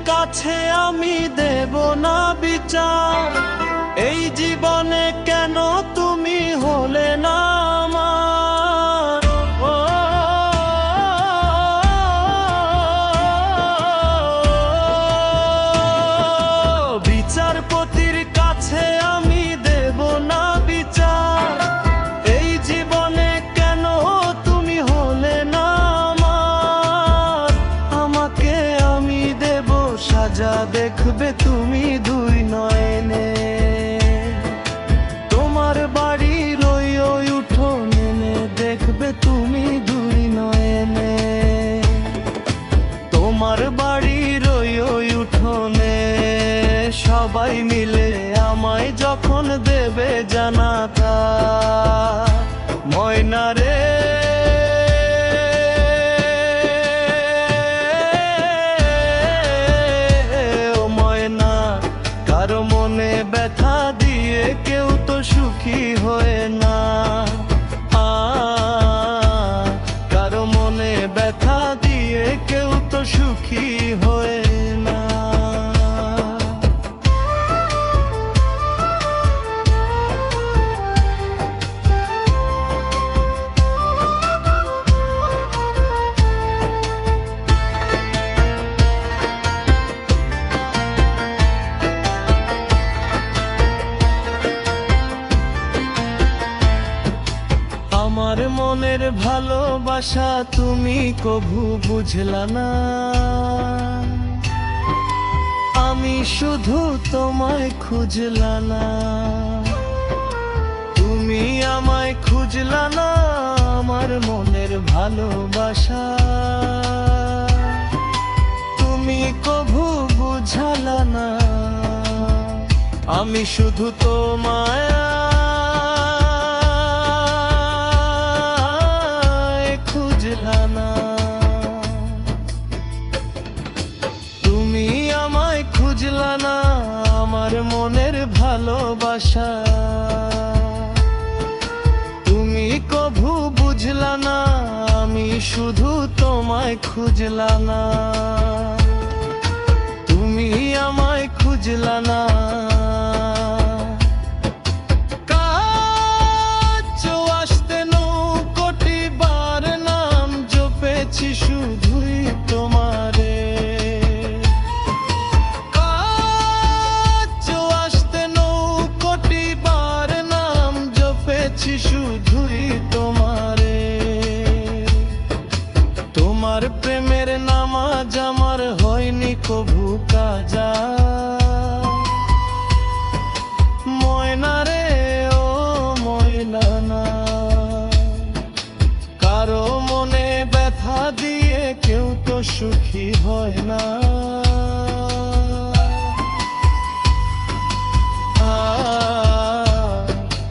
কাছে আমি দেব না বিচার। এই জীবনে কেন তুমি হলে না আমার? ও বিচারপতির কাছে আমি দেব না বিচার। এই জীবনে কেন তুমি হলে না আমার? আমাকে আমি দেব সাজা, দেখবে তুমি দুই নয়নে। তোমার বাড়ির ওই উঠোনে দেখবে তুমি দুই নয়নে। তোমার বাড়ির ওই উঠোনে সবাই মিলে আমায় যখন দেবে জানাতা, ময়না রে ও ময়না, কারো মনে ব্যথা দিয়ে কেউ তো সুখী হয় না। কারো মনে ব্যথা দিয়ে কেউ তো সুখী হয় না। আমার মনের ভালোবাসা তুমি কভু বুঝলা না। আমি শুধু তোমায় খুঁজলা না, তুমি আমায় খুঁজলা না। আমার মনের ভালোবাসা তুমি কভু বুঝালা না। আমি শুধু তোমায় খুঁজলা না। তুমি আমায় খুঁজলা না। আমার মনের ভালোবাসা তুমি কভু বুঝলা না। আমি শুধু তোমায় খুঁজলা না, তুমি আমায় খুঁজলা না। শুধুই তোমারে কাজ আসতে কোটি বার নাম জপেছি, শুধুই তোমারে। তোমার প্রেমের নামাজ আমার হয়নি কভু কাজা, ময়না রে ও ময়না না। কারো মনে ব্যথা দিয়ে কেউ তো সুখী হয় না।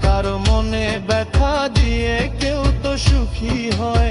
কারো মনে ব্যথা দিয়ে কেউ তো সুখী হয়